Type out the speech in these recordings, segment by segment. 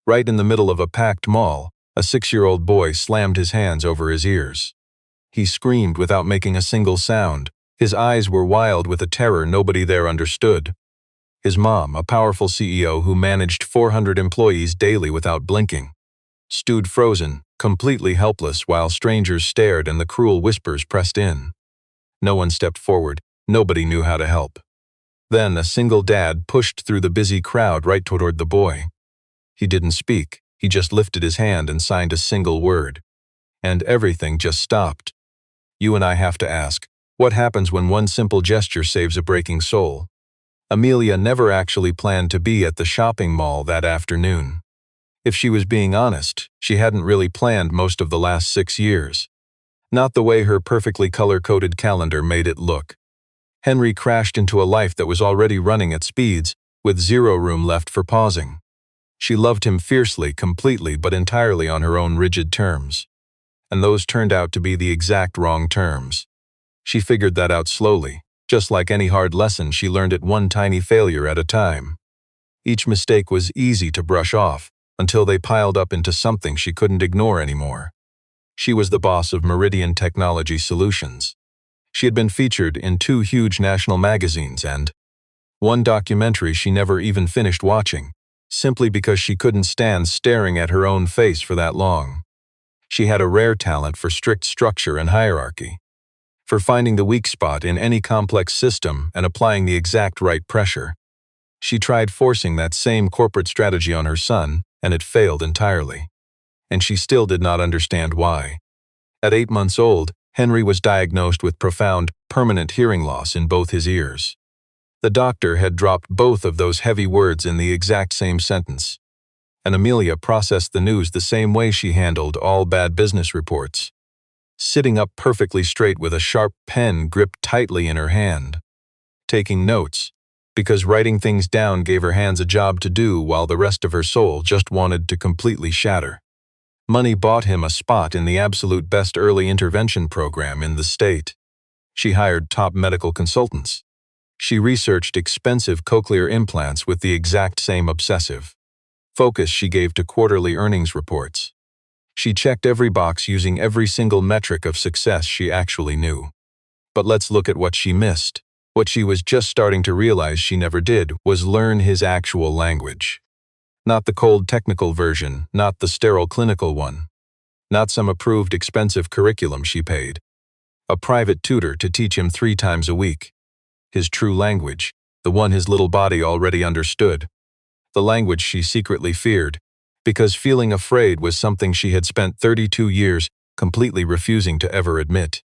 Right in the middle of a packed mall, a 6-year-old boy slammed his hands over his ears. He screamed without making a single sound. His eyes were wild with a terror nobody there understood. His mom, a powerful CEO who managed 400 employees daily without blinking, stood frozen, completely helpless while strangers stared and the cruel whispers pressed in. No one stepped forward. Nobody knew how to help. Then a single dad pushed through the busy crowd right toward the boy. He didn't speak. He just lifted his hand and signed a single word. And everything just stopped. You and I have to ask, what happens when one simple gesture saves a breaking soul? Amelia never actually planned to be at the shopping mall that afternoon. If she was being honest, she hadn't really planned most of the last 6 years. Not the way her perfectly color-coded calendar made it look. Henry crashed into a life that was already running at speeds, with zero room left for pausing. She loved him fiercely, completely, but entirely on her own rigid terms. And those turned out to be the exact wrong terms. She figured that out slowly. Just like any hard lesson, she learned it one tiny failure at a time. Each mistake was easy to brush off, until they piled up into something she couldn't ignore anymore. She was the boss of Meridian Technology Solutions. She had been featured in 2 huge national magazines and one documentary she never even finished watching, simply because she couldn't stand staring at her own face for that long. She had a rare talent for strict structure and hierarchy, for finding the weak spot in any complex system and applying the exact right pressure. She tried forcing that same corporate strategy on her son, and it failed entirely. And she still did not understand why. At 8 months old, Henry was diagnosed with profound, permanent hearing loss in both his ears. The doctor had dropped both of those heavy words in the exact same sentence. And Amelia processed the news the same way she handled all bad business reports. Sitting up perfectly straight with a sharp pen gripped tightly in her hand. Taking notes, because writing things down gave her hands a job to do while the rest of her soul just wanted to completely shatter. Money bought him a spot in the absolute best early intervention program in the state. She hired top medical consultants. She researched expensive cochlear implants with the exact same obsessive focus she gave to quarterly earnings reports. She checked every box using every single metric of success she actually knew. But let's look at what she missed. What she was just starting to realize she never did was learn his actual language. Not the cold technical version, not the sterile clinical one. Not some approved expensive curriculum she paid. A private tutor to teach him 3 times a week. His true language, the one his little body already understood. The language she secretly feared, because feeling afraid was something she had spent 32 years completely refusing to ever admit.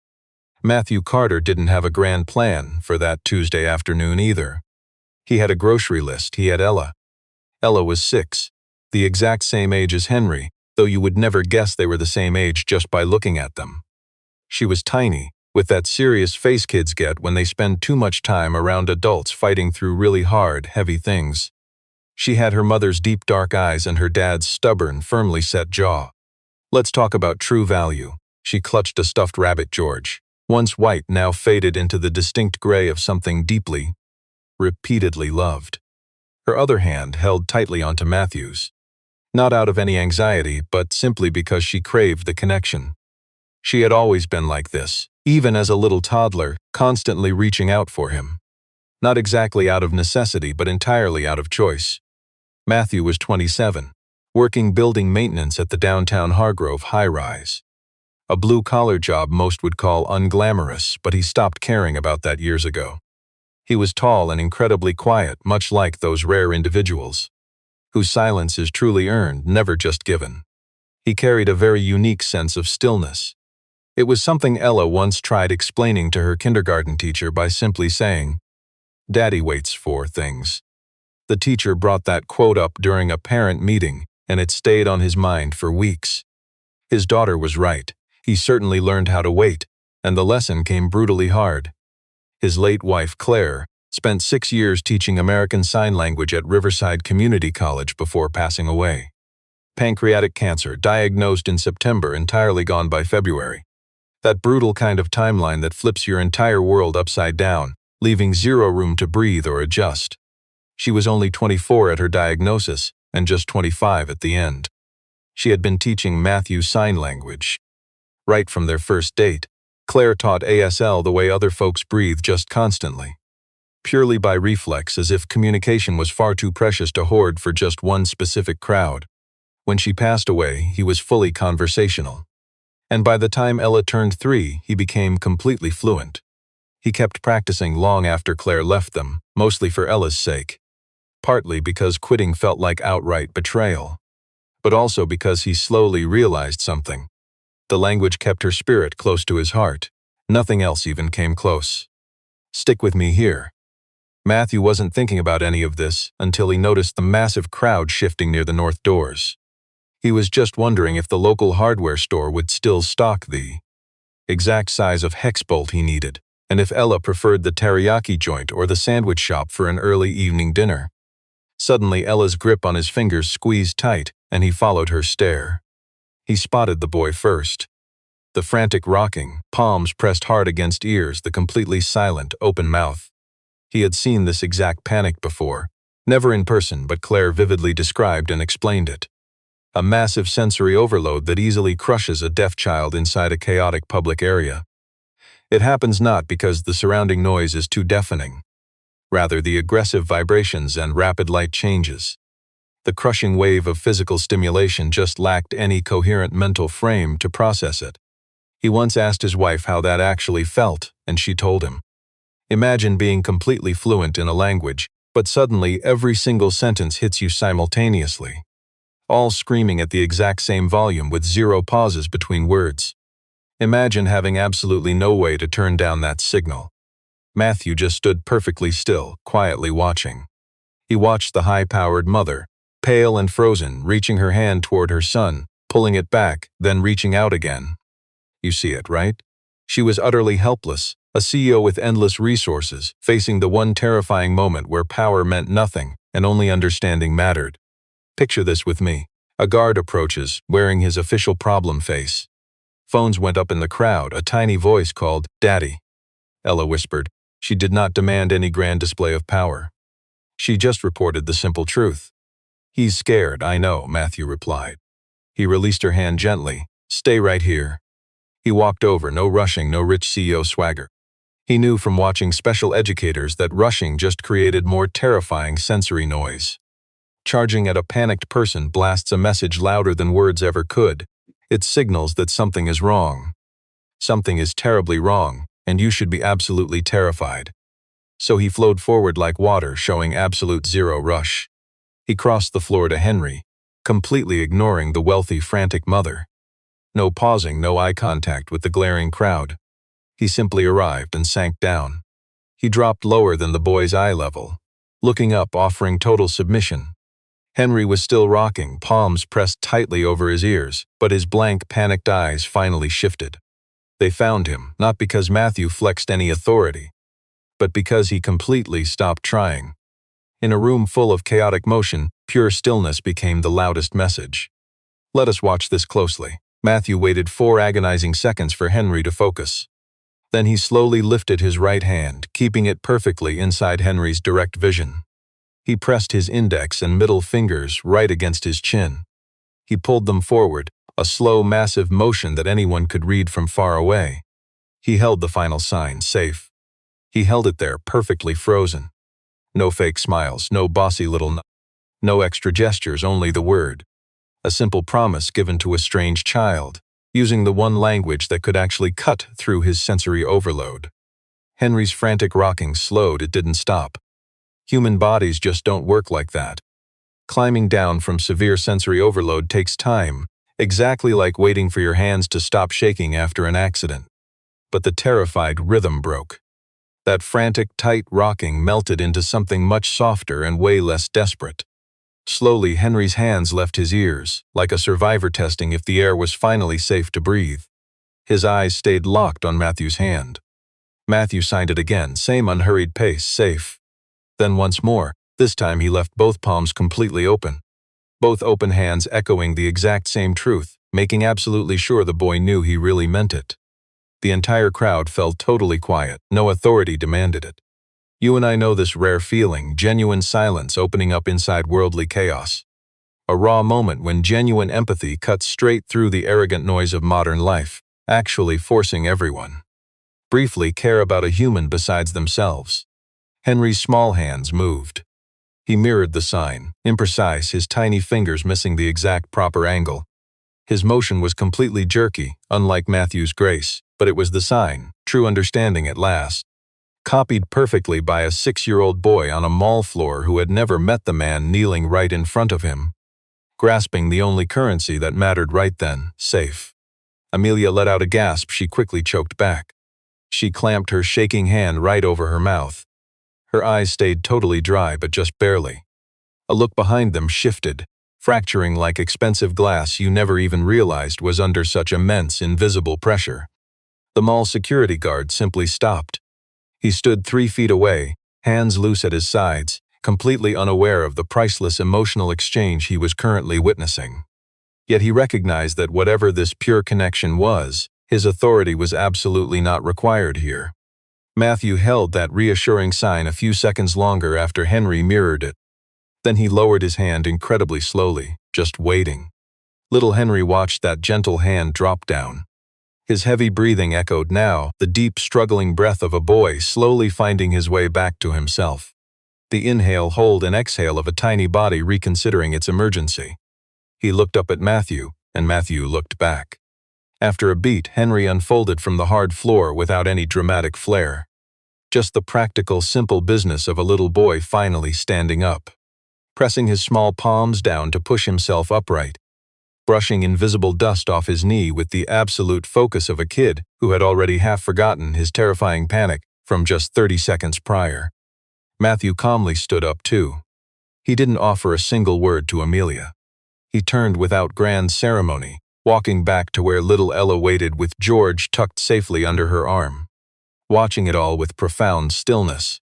Matthew Carter didn't have a grand plan for that Tuesday afternoon either. He had a grocery list. He had Ella. Ella was 6, the exact same age as Henry, though you would never guess they were the same age just by looking at them. She was tiny, with that serious face kids get when they spend too much time around adults fighting through really hard, heavy things. She had her mother's deep dark eyes and her dad's stubborn, firmly set jaw. Let's talk about true value. She clutched a stuffed rabbit George, once white, now faded into the distinct gray of something deeply, repeatedly loved. Her other hand held tightly onto Matthew's. Not out of any anxiety, but simply because she craved the connection. She had always been like this, even as a little toddler, constantly reaching out for him. Not exactly out of necessity, but entirely out of choice. Matthew was 27, working building maintenance at the downtown Hargrove high-rise. A blue-collar job most would call unglamorous, but he stopped caring about that years ago. He was tall and incredibly quiet, much like those rare individuals, whose silence is truly earned, never just given. He carried a very unique sense of stillness. It was something Ella once tried explaining to her kindergarten teacher by simply saying, "Daddy waits for things." The teacher brought that quote up during a parent meeting, and it stayed on his mind for weeks. His daughter was right. He certainly learned how to wait, and the lesson came brutally hard. His late wife, Claire, spent 6 years teaching American Sign Language at Riverside Community College before passing away. Pancreatic cancer, diagnosed in September, entirely gone by February. That brutal kind of timeline that flips your entire world upside down, leaving zero room to breathe or adjust. She was only 24 at her diagnosis, and just 25 at the end. She had been teaching Matthew sign language. Right from their first date, Claire taught ASL the way other folks breathe just constantly. Purely by reflex, as if communication was far too precious to hoard for just one specific crowd. When she passed away, he was fully conversational. And by the time Ella turned 3, he became completely fluent. He kept practicing long after Claire left them, mostly for Ella's sake. Partly because quitting felt like outright betrayal. But also because he slowly realized something. The language kept her spirit close to his heart. Nothing else even came close. Stick with me here. Matthew wasn't thinking about any of this until he noticed the massive crowd shifting near the north doors. He was just wondering if the local hardware store would still stock the exact size of hex bolt he needed, and if Ella preferred the teriyaki joint or the sandwich shop for an early evening dinner. Suddenly, Ella's grip on his fingers squeezed tight, and he followed her stare. He spotted the boy first. The frantic rocking, palms pressed hard against ears, the completely silent, open mouth. He had seen this exact panic before, never in person, but Claire vividly described and explained it. A massive sensory overload that easily crushes a deaf child inside a chaotic public area. It happens not because the surrounding noise is too deafening. Rather, the aggressive vibrations and rapid light changes. The crushing wave of physical stimulation just lacked any coherent mental frame to process it. He once asked his wife how that actually felt, and she told him. Imagine being completely fluent in a language, but suddenly every single sentence hits you simultaneously. All screaming at the exact same volume with zero pauses between words. Imagine having absolutely no way to turn down that signal. Matthew just stood perfectly still, quietly watching. He watched the high-powered mother, pale and frozen, reaching her hand toward her son, pulling it back, then reaching out again. You see it, right? She was utterly helpless, a CEO with endless resources, facing the one terrifying moment where power meant nothing and only understanding mattered. Picture this with me. A guard approaches, wearing his official problem face. Phones went up in the crowd, a tiny voice called, "Daddy." Ella whispered. She did not demand any grand display of power. She just reported the simple truth. "He's scared, I know," Matthew replied. He released her hand gently. "Stay right here." He walked over, no rushing, no rich CEO swagger. He knew from watching special educators that rushing just created more terrifying sensory noise. Charging at a panicked person blasts a message louder than words ever could. It signals that something is wrong. Something is terribly wrong, and you should be absolutely terrified. So he flowed forward like water, showing absolute zero rush. He crossed the floor to Henry, completely ignoring the wealthy, frantic mother. No pausing, no eye contact with the glaring crowd. He simply arrived and sank down. He dropped lower than the boy's eye level, looking up, offering total submission. Henry was still rocking, palms pressed tightly over his ears, but his blank, panicked eyes finally shifted. They found him, not because Matthew flexed any authority, but because he completely stopped trying. In a room full of chaotic motion, pure stillness became the loudest message. Let us watch this closely. Matthew waited 4 agonizing seconds for Henry to focus. Then he slowly lifted his right hand, keeping it perfectly inside Henry's direct vision. He pressed his index and middle fingers right against his chin. He pulled them forward, a slow, massive motion that anyone could read from far away. He held the final sign, safe. He held it there, perfectly frozen. No fake smiles, no bossy little no extra gestures, only the word. A simple promise given to a strange child, using the one language that could actually cut through his sensory overload. Henry's frantic rocking slowed, it didn't stop. Human bodies just don't work like that. Climbing down from severe sensory overload takes time, exactly like waiting for your hands to stop shaking after an accident. But the terrified rhythm broke. That frantic, tight rocking melted into something much softer and way less desperate. Slowly, Henry's hands left his ears, like a survivor testing if the air was finally safe to breathe. His eyes stayed locked on Matthew's hand. Matthew signed it again, same unhurried pace, safe. Then once more, this time he left both palms completely open. Both open hands echoing the exact same truth, making absolutely sure the boy knew he really meant it. The entire crowd fell totally quiet, no authority demanded it. You and I know this rare feeling, genuine silence opening up inside worldly chaos. a raw moment when genuine empathy cuts straight through the arrogant noise of modern life, actually forcing everyone briefly care about a human besides themselves. Henry's small hands moved. He mirrored the sign, imprecise, his tiny fingers missing the exact proper angle. His motion was completely jerky, unlike Matthew's grace, but it was the sign, true understanding at last. Copied perfectly by a 6-year-old boy on a mall floor who had never met the man kneeling right in front of him, grasping the only currency that mattered right then, safe. Amelia let out a gasp she quickly choked back. She clamped her shaking hand right over her mouth. Her eyes stayed totally dry, but just barely. A look behind them shifted, fracturing like expensive glass you never even realized was under such immense, invisible pressure. The mall security guard simply stopped. He stood 3 feet away, hands loose at his sides, completely unaware of the priceless emotional exchange he was currently witnessing. Yet he recognized that whatever this pure connection was, his authority was absolutely not required here. Matthew held that reassuring sign a few seconds longer after Henry mirrored it. Then he lowered his hand incredibly slowly, just waiting. Little Henry watched that gentle hand drop down. His heavy breathing echoed now, the deep, struggling breath of a boy slowly finding his way back to himself. The inhale, hold, and exhale of a tiny body reconsidering its emergency. He looked up at Matthew, and Matthew looked back. After a beat, Henry unfolded from the hard floor without any dramatic flair. Just the practical, simple business of a little boy finally standing up. Pressing his small palms down to push himself upright. Brushing invisible dust off his knee with the absolute focus of a kid who had already half forgotten his terrifying panic from just 30 seconds prior. Matthew calmly stood up too. He didn't offer a single word to Amelia. He turned without grand ceremony, walking back to where little Ella waited with George tucked safely under her arm. Watching it all with profound stillness.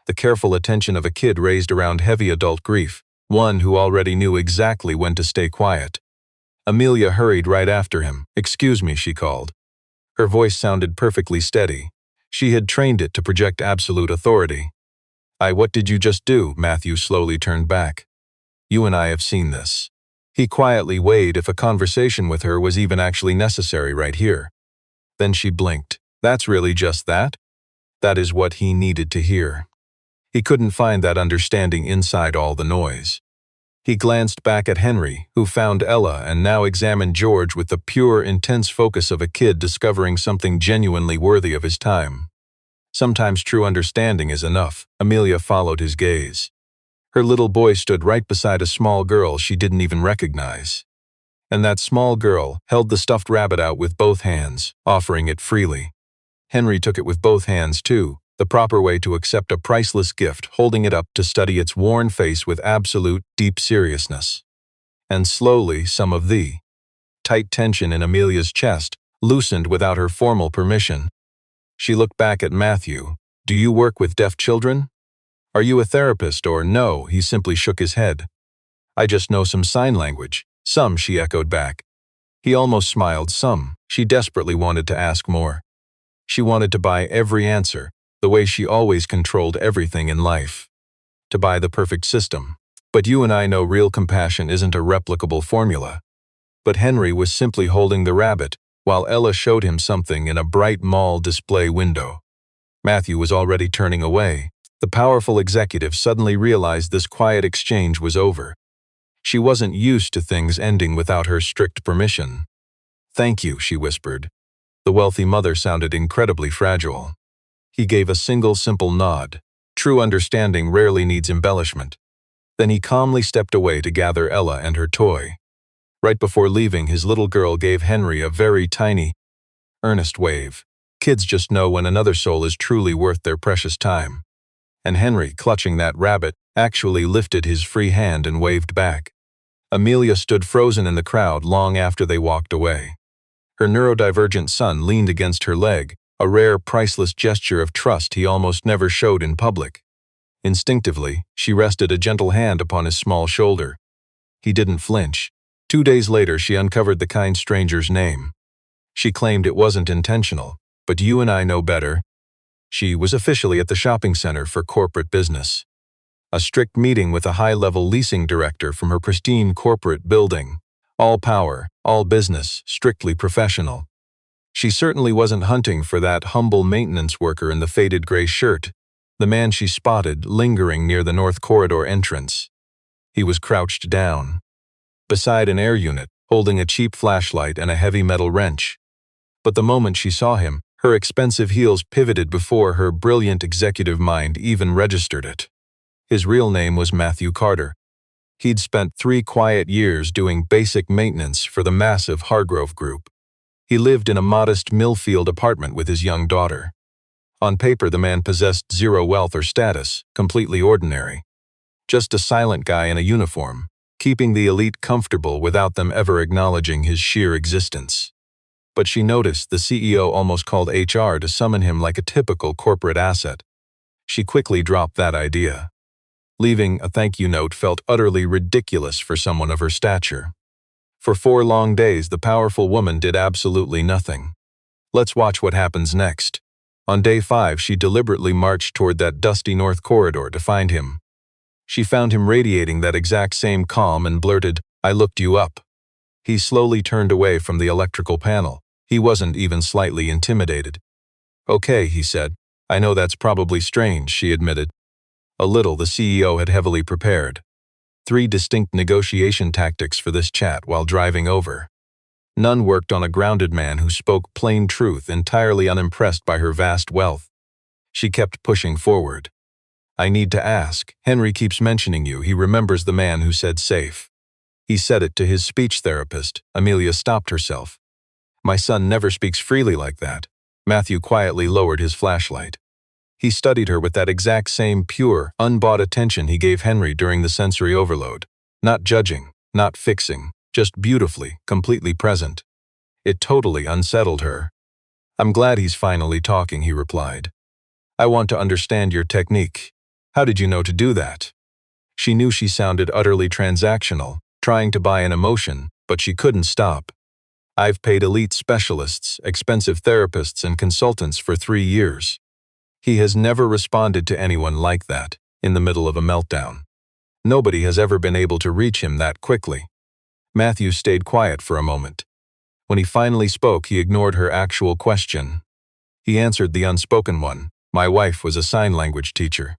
The careful attention of a kid raised around heavy adult grief, one who already knew exactly when to stay quiet. Amelia hurried right after him. "Excuse me," she called. Her voice sounded perfectly steady. She had trained it to project absolute authority. What did you just do?" Matthew slowly turned back. "You and I have seen this." He quietly weighed if a conversation with her was even actually necessary right here. Then she blinked. That's really just that? That is what he needed to hear. He couldn't find that understanding inside all the noise. He glanced back at Henry, who found Ella and now examined George with the pure, intense focus of a kid discovering something genuinely worthy of his time. Sometimes true understanding is enough. Amelia followed his gaze. Her little boy stood right beside a small girl she didn't even recognize. And that small girl held the stuffed rabbit out with both hands, offering it freely. Henry took it with both hands too, the proper way to accept a priceless gift, holding it up to study its worn face with absolute, deep seriousness. And slowly, some of the tight tension in Amelia's chest loosened without her formal permission. She looked back at Matthew. "Do you work with deaf children? Are you a therapist or no?" He simply shook his head. "I just know some sign language." "Some," she echoed back. He almost smiled. Some. She desperately wanted to ask more. She wanted to buy every answer, the way she always controlled everything in life. To buy the perfect system. "But you and I know real compassion isn't a replicable formula." But Henry was simply holding the rabbit, while Ella showed him something in a bright mall display window. Matthew was already turning away. The powerful executive suddenly realized this quiet exchange was over. She wasn't used to things ending without her strict permission. "Thank you," she whispered. The wealthy mother sounded incredibly fragile. He gave a single simple nod. True understanding rarely needs embellishment. Then he calmly stepped away to gather Ella and her toy. Right before leaving, his little girl gave Henry a very tiny, earnest wave. Kids just know when another soul is truly worth their precious time. And Henry, clutching that rabbit, actually lifted his free hand and waved back. Amelia stood frozen in the crowd long after they walked away. Her neurodivergent son leaned against her leg, a rare, priceless gesture of trust he almost never showed in public. Instinctively, she rested a gentle hand upon his small shoulder. He didn't flinch. 2 days later, she uncovered the kind stranger's name. She claimed it wasn't intentional, but you and I know better. She was officially at the shopping center for corporate business. A strict meeting with a high-level leasing director from her pristine corporate building. All power, all business, strictly professional. She certainly wasn't hunting for that humble maintenance worker in the faded gray shirt, the man she spotted lingering near the North Corridor entrance. He was crouched down, beside an air unit, holding a cheap flashlight and a heavy metal wrench. But the moment she saw him, her expensive heels pivoted before her brilliant executive mind even registered it. His real name was Matthew Carter. He'd spent 3 quiet years doing basic maintenance for the massive Hargrove Group. He lived in a modest Millfield apartment with his young daughter. On paper, the man possessed zero wealth or status, completely ordinary. Just a silent guy in a uniform, keeping the elite comfortable without them ever acknowledging his sheer existence. But she noticed the CEO almost called HR to summon him like a typical corporate asset. She quickly dropped that idea. Leaving a thank you note felt utterly ridiculous for someone of her stature. For 4 long days, the powerful woman did absolutely nothing. Let's watch what happens next. On day 5, she deliberately marched toward that dusty North Corridor to find him. She found him radiating that exact same calm and blurted, "I looked you up." He slowly turned away from the electrical panel. He wasn't even slightly intimidated. "Okay," he said. "I know that's probably strange," she admitted. A little. The CEO had heavily prepared. 3 distinct negotiation tactics for this chat while driving over. None worked on a grounded man who spoke plain truth, entirely unimpressed by her vast wealth. She kept pushing forward. "I need to ask. Henry keeps mentioning you. He remembers the man who said safe." He said it to his speech therapist. Amelia stopped herself. "My son never speaks freely like that." Matthew quietly lowered his flashlight. He studied her with that exact same pure, unbought attention he gave Henry during the sensory overload. Not judging, not fixing, just beautifully, completely present. It totally unsettled her. "I'm glad he's finally talking," he replied. "I want to understand your technique. How did you know to do that?" She knew she sounded utterly transactional, trying to buy an emotion, but she couldn't stop. "I've paid elite specialists, expensive therapists and consultants for 3 years. He has never responded to anyone like that, in the middle of a meltdown. Nobody has ever been able to reach him that quickly." Matthew stayed quiet for a moment. When he finally spoke, he ignored her actual question. He answered the unspoken one. "My wife was a sign language teacher.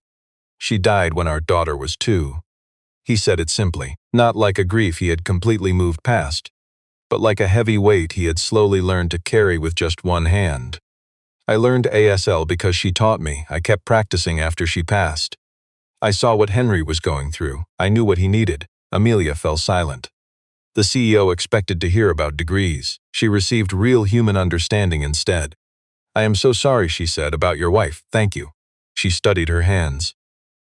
She died when our daughter was 2. He said it simply, not like a grief he had completely moved past, but like a heavy weight he had slowly learned to carry with just one hand. "I learned ASL because she taught me. I kept practicing after she passed. I saw what Henry was going through. I knew what he needed." Amelia fell silent. The CEO expected to hear about degrees. She received real human understanding instead. "I am so sorry," she said, "about your wife. Thank you." She studied her hands.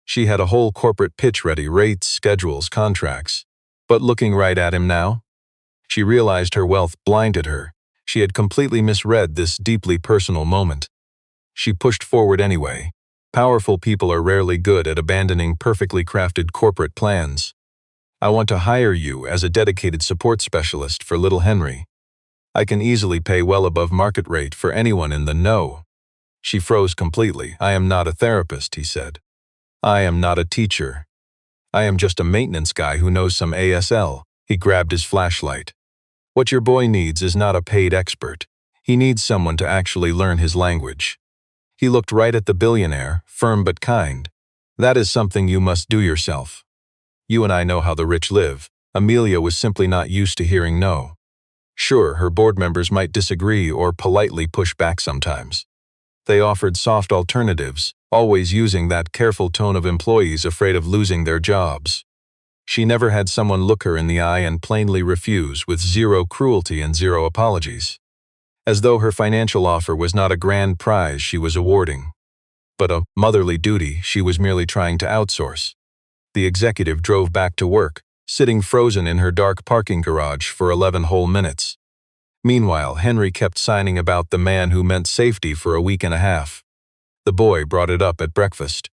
She had a whole corporate pitch ready, rates, schedules, contracts. But looking right at him now, she realized her wealth blinded her. She had completely misread this deeply personal moment. She pushed forward anyway. Powerful people are rarely good at abandoning perfectly crafted corporate plans. "I want to hire you as a dedicated support specialist for little Henry. I can easily pay well above market rate for anyone in the know." She froze completely. "I am not a therapist," he said. "I am not a teacher. I am just a maintenance guy who knows some ASL." He grabbed his flashlight. "What your boy needs is not a paid expert. He needs someone to actually learn his language." He looked right at the billionaire, firm but kind. "That is something you must do yourself. You and I know how the rich live." Amelia was simply not used to hearing no. Sure, her board members might disagree or politely push back sometimes. They offered soft alternatives, always using that careful tone of employees afraid of losing their jobs. She never had someone look her in the eye and plainly refuse with zero cruelty and zero apologies. As though her financial offer was not a grand prize she was awarding, but a motherly duty she was merely trying to outsource. The executive drove back to work, sitting frozen in her dark parking garage for 11 whole minutes. Meanwhile, Henry kept signing about the man who meant safety for a week and a half. The boy brought it up at breakfast.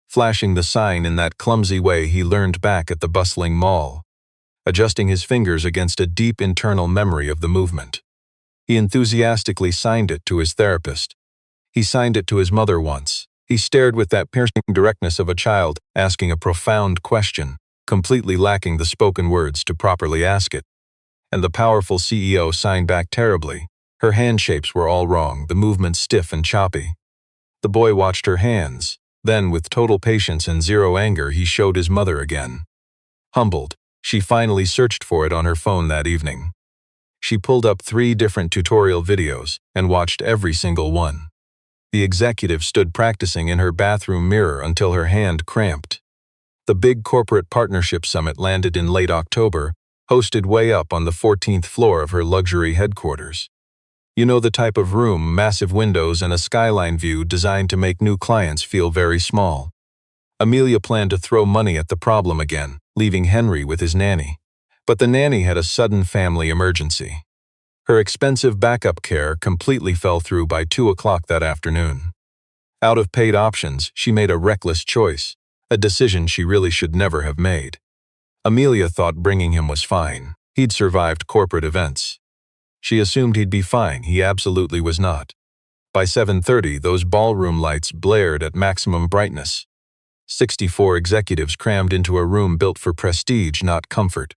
Flashing the sign in that clumsy way he learned back at the bustling mall, adjusting his fingers against a deep internal memory of the movement. He enthusiastically signed it to his therapist. He signed it to his mother once. He stared with that piercing directness of a child asking a profound question, completely lacking the spoken words to properly ask it. And the powerful CEO signed back terribly. Her hand shapes were all wrong, the movements stiff and choppy. The boy watched her hands. Then, with total patience and zero anger, he showed his mother again. Humbled, she finally searched for it on her phone that evening. She pulled up 3 different tutorial videos and watched every single one. The executive stood practicing in her bathroom mirror until her hand cramped. The big corporate partnership summit landed in late October, hosted way up on the 14th floor of her luxury headquarters. You know the type of room, massive windows and a skyline view designed to make new clients feel very small. Amelia planned to throw money at the problem again, leaving Henry with his nanny. But the nanny had a sudden family emergency. Her expensive backup care completely fell through by 2 o'clock that afternoon. Out of paid options, she made a reckless choice, a decision she really should never have made. Amelia thought bringing him was fine. He'd survived corporate events. She assumed he'd be fine. He absolutely was not. By 7:30, those ballroom lights blared at maximum brightness. 64 executives crammed into a room built for prestige, not comfort.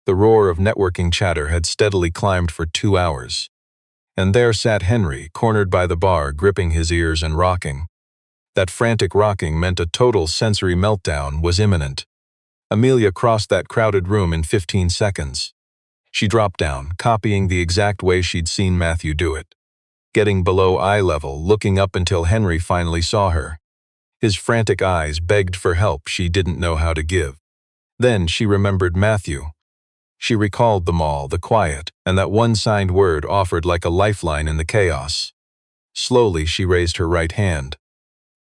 The roar of networking chatter had steadily climbed for 2 hours. And there sat Henry, cornered by the bar, gripping his ears and rocking. That frantic rocking meant a total sensory meltdown was imminent. Amelia crossed that crowded room in 15 seconds. She dropped down, copying the exact way she'd seen Matthew do it. Getting below eye level, looking up until Henry finally saw her. His frantic eyes begged for help she didn't know how to give. Then she remembered Matthew. She recalled them all, the quiet, and that one signed word offered like a lifeline in the chaos. Slowly she raised her right hand.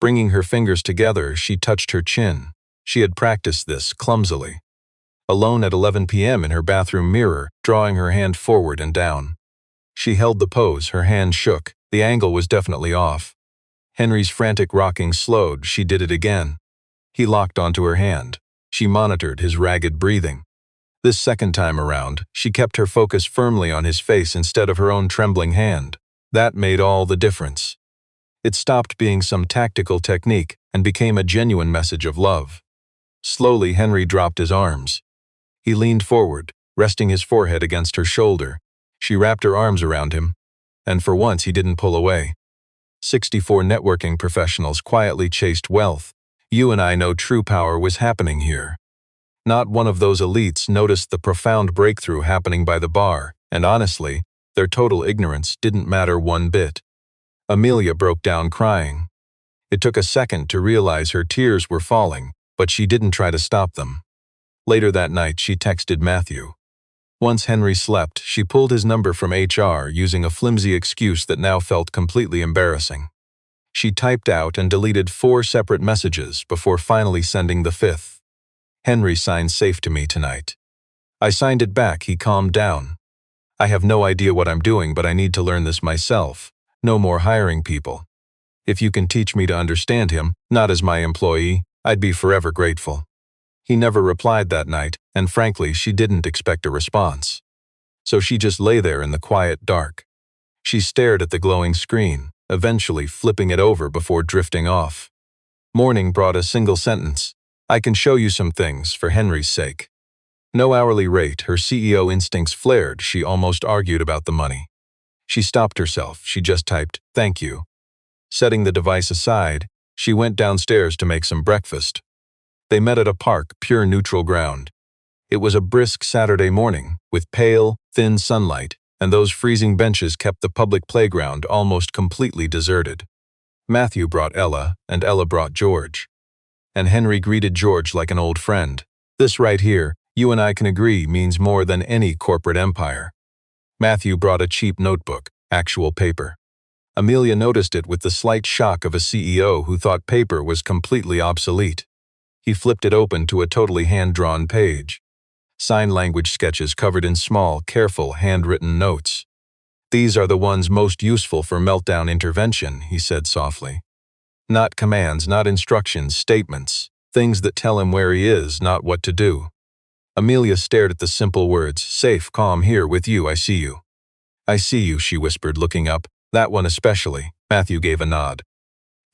Bringing her fingers together, she touched her chin. She had practiced this clumsily. Alone at 11 p.m. in her bathroom mirror, drawing her hand forward and down. She held the pose, her hand shook. The angle was definitely off. Henry's frantic rocking slowed. She did it again. He locked onto her hand. She monitored his ragged breathing. This second time around, she kept her focus firmly on his face instead of her own trembling hand. That made all the difference. It stopped being some tactical technique and became a genuine message of love. Slowly, Henry dropped his arms. He leaned forward, resting his forehead against her shoulder. She wrapped her arms around him, and for once he didn't pull away. 64 networking professionals quietly chased wealth. You and I know true power was happening here. Not one of those elites noticed the profound breakthrough happening by the bar, and honestly, their total ignorance didn't matter one bit. Amelia broke down crying. It took a second to realize her tears were falling, but she didn't try to stop them. Later that night, she texted Matthew. Once Henry slept, she pulled his number from HR using a flimsy excuse that now felt completely embarrassing. She typed out and deleted 4 separate messages before finally sending the 5th. Henry signed safe to me tonight. I signed it back. He calmed down. I have no idea what I'm doing, but I need to learn this myself. No more hiring people. If you can teach me to understand him, not as my employee, I'd be forever grateful. He never replied that night, and frankly, she didn't expect a response. So she just lay there in the quiet dark. She stared at the glowing screen, eventually flipping it over before drifting off. Morning brought a single sentence. I can show you some things, for Henry's sake. No hourly rate, her CEO instincts flared. She almost argued about the money. She stopped herself. She just typed, thank you. Setting the device aside, she went downstairs to make some breakfast. They met at a park, pure neutral ground. It was a brisk Saturday morning, with pale, thin sunlight, and those freezing benches kept the public playground almost completely deserted. Matthew brought Ella, and Ella brought George. And Henry greeted George like an old friend. This right here, you and I can agree, means more than any corporate empire. Matthew brought a cheap notebook, actual paper. Amelia noticed it with the slight shock of a CEO who thought paper was completely obsolete. He flipped it open to a totally hand-drawn page. Sign language sketches covered in small, careful, handwritten notes. These are the ones most useful for meltdown intervention, he said softly. Not commands, not instructions, statements. Things that tell him where he is, not what to do. Amelia stared at the simple words, safe, calm, here with you, I see you. I see you, she whispered, looking up. That one especially. Matthew gave a nod.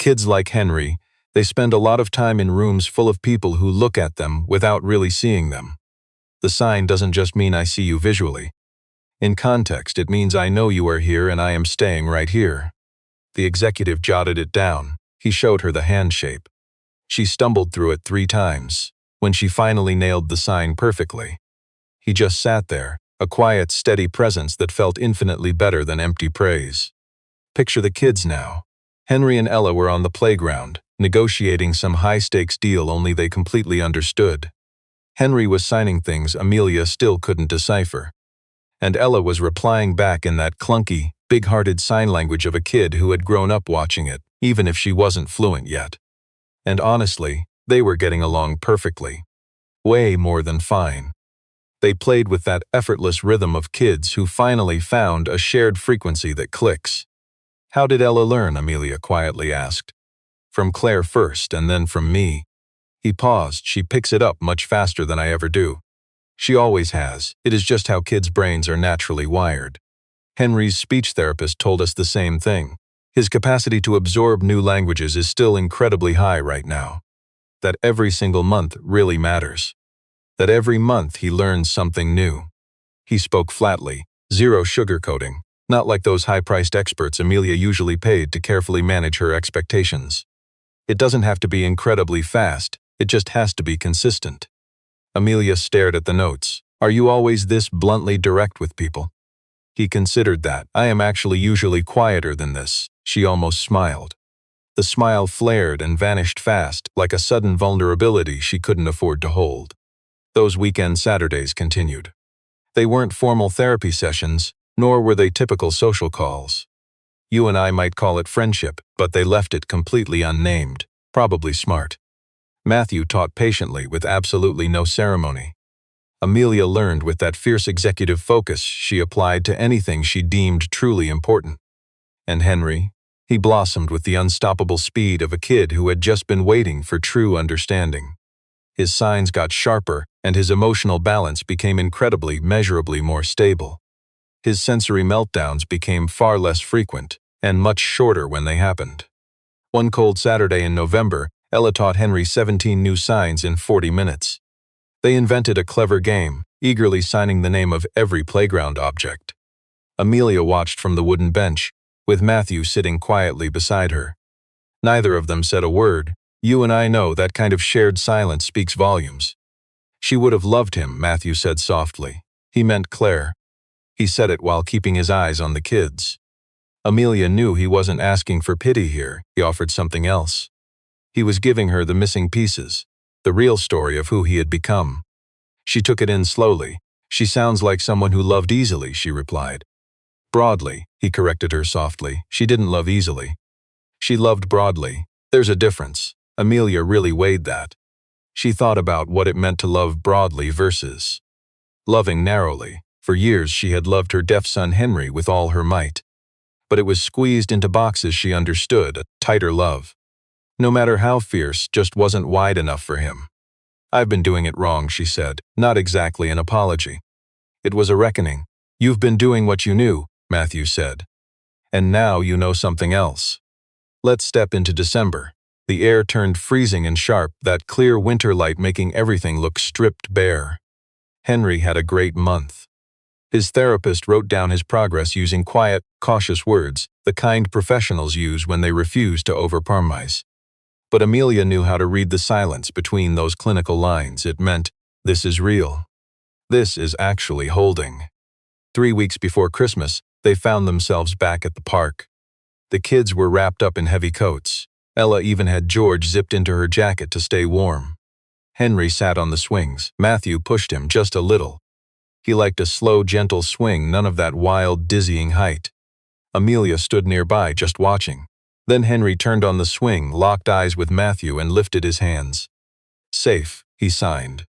Kids like Henry, they spend a lot of time in rooms full of people who look at them without really seeing them. The sign doesn't just mean I see you visually. In context, it means I know you are here and I am staying right here. The executive jotted it down. He showed her the hand shape. She stumbled through it 3 times, when she finally nailed the sign perfectly. He just sat there, a quiet, steady presence that felt infinitely better than empty praise. Picture the kids now. Henry and Ella were on the playground, negotiating some high-stakes deal only they completely understood. Henry was signing things Amelia still couldn't decipher. And Ella was replying back in that clunky, big-hearted sign language of a kid who had grown up watching it, even if she wasn't fluent yet. And honestly, they were getting along perfectly. Way more than fine. They played with that effortless rhythm of kids who finally found a shared frequency that clicks. "How did Ella learn?" Amelia quietly asked. "From Claire first and then from me." He paused. "She picks it up much faster than I ever do. She always has. It is just how kids' brains are naturally wired." Henry's speech therapist told us the same thing. His capacity to absorb new languages is still incredibly high right now. That every single month really matters. That every month he learns something new. He spoke flatly, zero sugarcoating, not like those high-priced experts Amelia usually paid to carefully manage her expectations. It doesn't have to be incredibly fast, it just has to be consistent. Amelia stared at the notes. "Are you always this bluntly direct with people?" He considered that. "I am actually usually quieter than this." She almost smiled. The smile flared and vanished fast, like a sudden vulnerability she couldn't afford to hold. Those weekend Saturdays continued. They weren't formal therapy sessions, nor were they typical social calls. You and I might call it friendship, but they left it completely unnamed, probably smart. Matthew taught patiently with absolutely no ceremony. Amelia learned with that fierce executive focus she applied to anything she deemed truly important. And Henry? He blossomed with the unstoppable speed of a kid who had just been waiting for true understanding. His signs got sharper, and his emotional balance became incredibly, measurably more stable. His sensory meltdowns became far less frequent, and much shorter when they happened. One cold Saturday in November, Ella taught Henry 17 new signs in 40 minutes. They invented a clever game, eagerly signing the name of every playground object. Amelia watched from the wooden bench, with Matthew sitting quietly beside her. Neither of them said a word. You and I know that kind of shared silence speaks volumes. She would have loved him, Matthew said softly. He meant Claire. He said it while keeping his eyes on the kids. Amelia knew he wasn't asking for pity here. He offered something else. He was giving her the missing pieces, the real story of who he had become. She took it in slowly. "She sounds like someone who loved easily," she replied. "Broadly," he corrected her softly. "She didn't love easily. She loved broadly. There's a difference." Amelia really weighed that. She thought about what it meant to love broadly versus loving narrowly. For years she had loved her deaf son Henry with all her might. But it was squeezed into boxes she understood, a tighter love. No matter how fierce, just wasn't wide enough for him. "I've been doing it wrong," she said, not exactly an apology. It was a reckoning. "You've been doing what you knew," Matthew said. "And now you know something else." Let's step into December. The air turned freezing and sharp, that clear winter light making everything look stripped bare. Henry had a great month. His therapist wrote down his progress using quiet, cautious words, the kind professionals use when they refuse to overpromise. But Amelia knew how to read the silence between those clinical lines. It meant, this is real. This is actually holding. 3 weeks before Christmas, they found themselves back at the park. The kids were wrapped up in heavy coats. Ella even had George zipped into her jacket to stay warm. Henry sat on the swings. Matthew pushed him just a little. He liked a slow, gentle swing, none of that wild, dizzying height. Amelia stood nearby, just watching. Then Henry turned on the swing, locked eyes with Matthew, and lifted his hands. "Safe," he signed.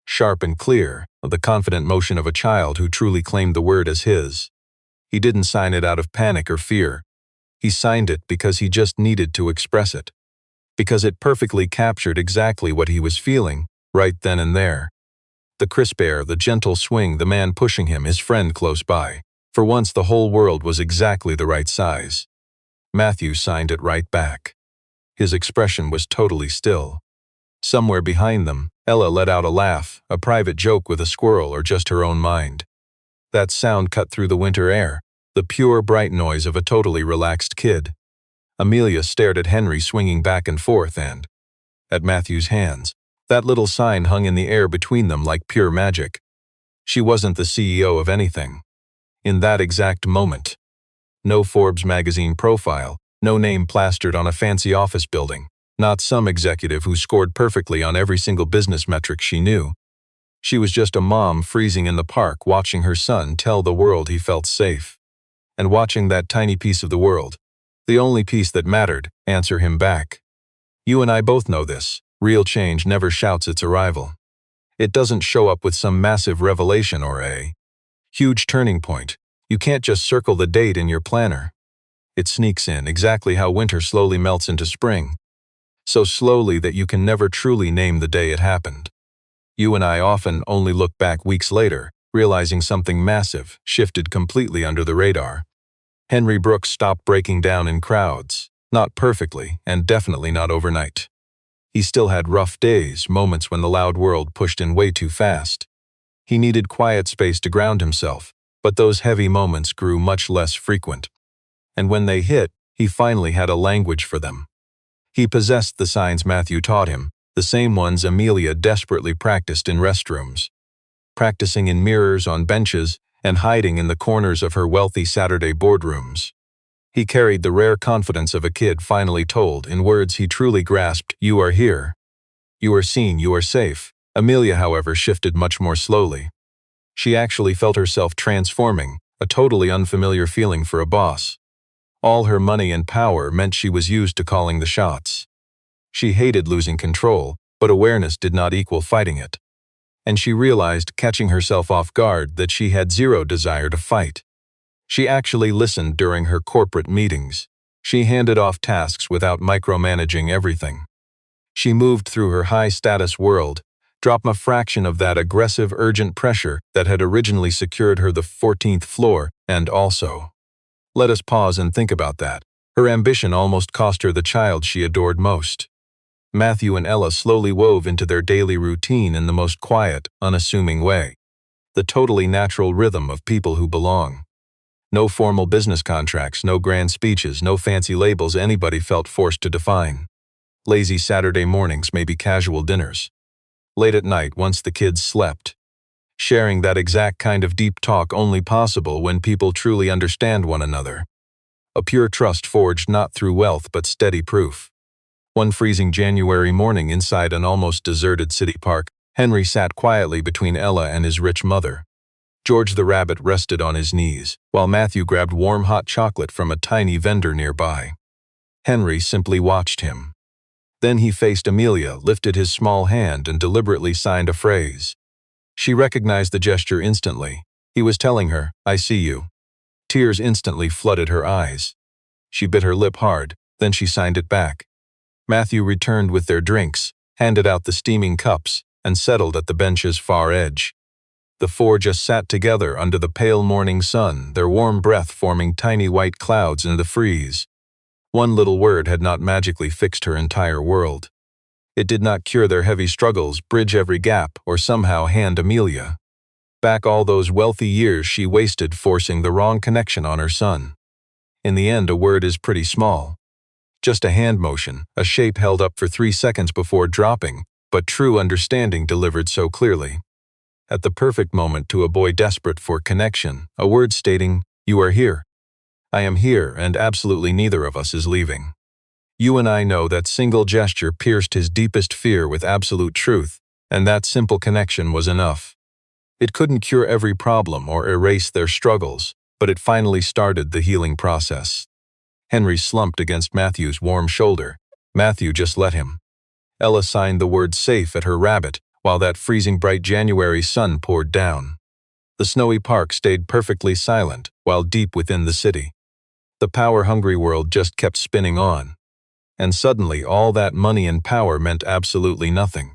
Sharp and clear, the confident motion of a child who truly claimed the word as his. He didn't sign it out of panic or fear. He signed it because he just needed to express it. Because it perfectly captured exactly what he was feeling, right then and there. The crisp air, the gentle swing, the man pushing him, his friend close by. For once the whole world was exactly the right size. Matthew signed it right back. His expression was totally still. Somewhere behind them, Ella let out a laugh, a private joke with a squirrel or just her own mind. That sound cut through the winter air, the pure, bright noise of a totally relaxed kid. Amelia stared at Henry swinging back and forth and at Matthew's hands. That little sign hung in the air between them like pure magic. She wasn't the CEO of anything. In that exact moment. No Forbes magazine profile, no name plastered on a fancy office building, not some executive who scored perfectly on every single business metric she knew. She was just a mom freezing in the park watching her son tell the world he felt safe. And watching that tiny piece of the world, the only piece that mattered, answer him back. You and I both know this. Real change never shouts its arrival. It doesn't show up with some massive revelation or a huge turning point. You can't just circle the date in your planner. It sneaks in exactly how winter slowly melts into spring. So slowly that you can never truly name the day it happened. You and I often only look back weeks later, realizing something massive shifted completely under the radar. Henry Brooks stopped breaking down in crowds, not perfectly and definitely not overnight. He still had rough days, moments when the loud world pushed in way too fast. He needed quiet space to ground himself, but those heavy moments grew much less frequent. And when they hit, he finally had a language for them. He possessed the signs Matthew taught him, the same ones Amelia desperately practiced in restrooms. Practicing in mirrors on benches and hiding in the corners of her wealthy Saturday boardrooms. He carried the rare confidence of a kid finally told in words he truly grasped, "You are here. You are seen, you are safe." Amelia, however, shifted much more slowly. She actually felt herself transforming, a totally unfamiliar feeling for a boss. All her money and power meant she was used to calling the shots. She hated losing control, but awareness did not equal fighting it. And she realized, catching herself off guard, that she had zero desire to fight. She actually listened during her corporate meetings. She handed off tasks without micromanaging everything. She moved through her high-status world, dropped a fraction of that aggressive, urgent pressure that had originally secured her the 14th floor, and also. Let us pause and think about that. Her ambition almost cost her the child she adored most. Matthew and Ella slowly wove into their daily routine in the most quiet, unassuming way. The totally natural rhythm of people who belong. No formal business contracts, no grand speeches, no fancy labels anybody felt forced to define. Lazy Saturday mornings, maybe casual dinners. Late at night, once the kids slept. Sharing that exact kind of deep talk only possible when people truly understand one another. A pure trust forged not through wealth but steady proof. One freezing January morning inside an almost deserted city park, Henry sat quietly between Ella and his rich mother. George the rabbit rested on his knees, while Matthew grabbed warm hot chocolate from a tiny vendor nearby. Henry simply watched him. Then he faced Amelia, lifted his small hand and deliberately signed a phrase. She recognized the gesture instantly. He was telling her, "I see you." Tears instantly flooded her eyes. She bit her lip hard, then she signed it back. Matthew returned with their drinks, handed out the steaming cups, and settled at the bench's far edge. The four just sat together under the pale morning sun, their warm breath forming tiny white clouds in the freeze. One little word had not magically fixed her entire world. It did not cure their heavy struggles, bridge every gap, or somehow hand Amelia back all those wealthy years she wasted forcing the wrong connection on her son. In the end, a word is pretty small. Just a hand motion, a shape held up for 3 seconds before dropping, but true understanding delivered so clearly. At the perfect moment to a boy desperate for connection, a word stating, "You are here. I am here, and absolutely neither of us is leaving." You and I know that single gesture pierced his deepest fear with absolute truth, and that simple connection was enough. It couldn't cure every problem or erase their struggles, but it finally started the healing process. Henry slumped against Matthew's warm shoulder. Matthew just let him. Ella signed the word safe at her rabbit, while that freezing bright January sun poured down. The snowy park stayed perfectly silent, while deep within the city, the power-hungry world just kept spinning on. And suddenly all that money and power meant absolutely nothing.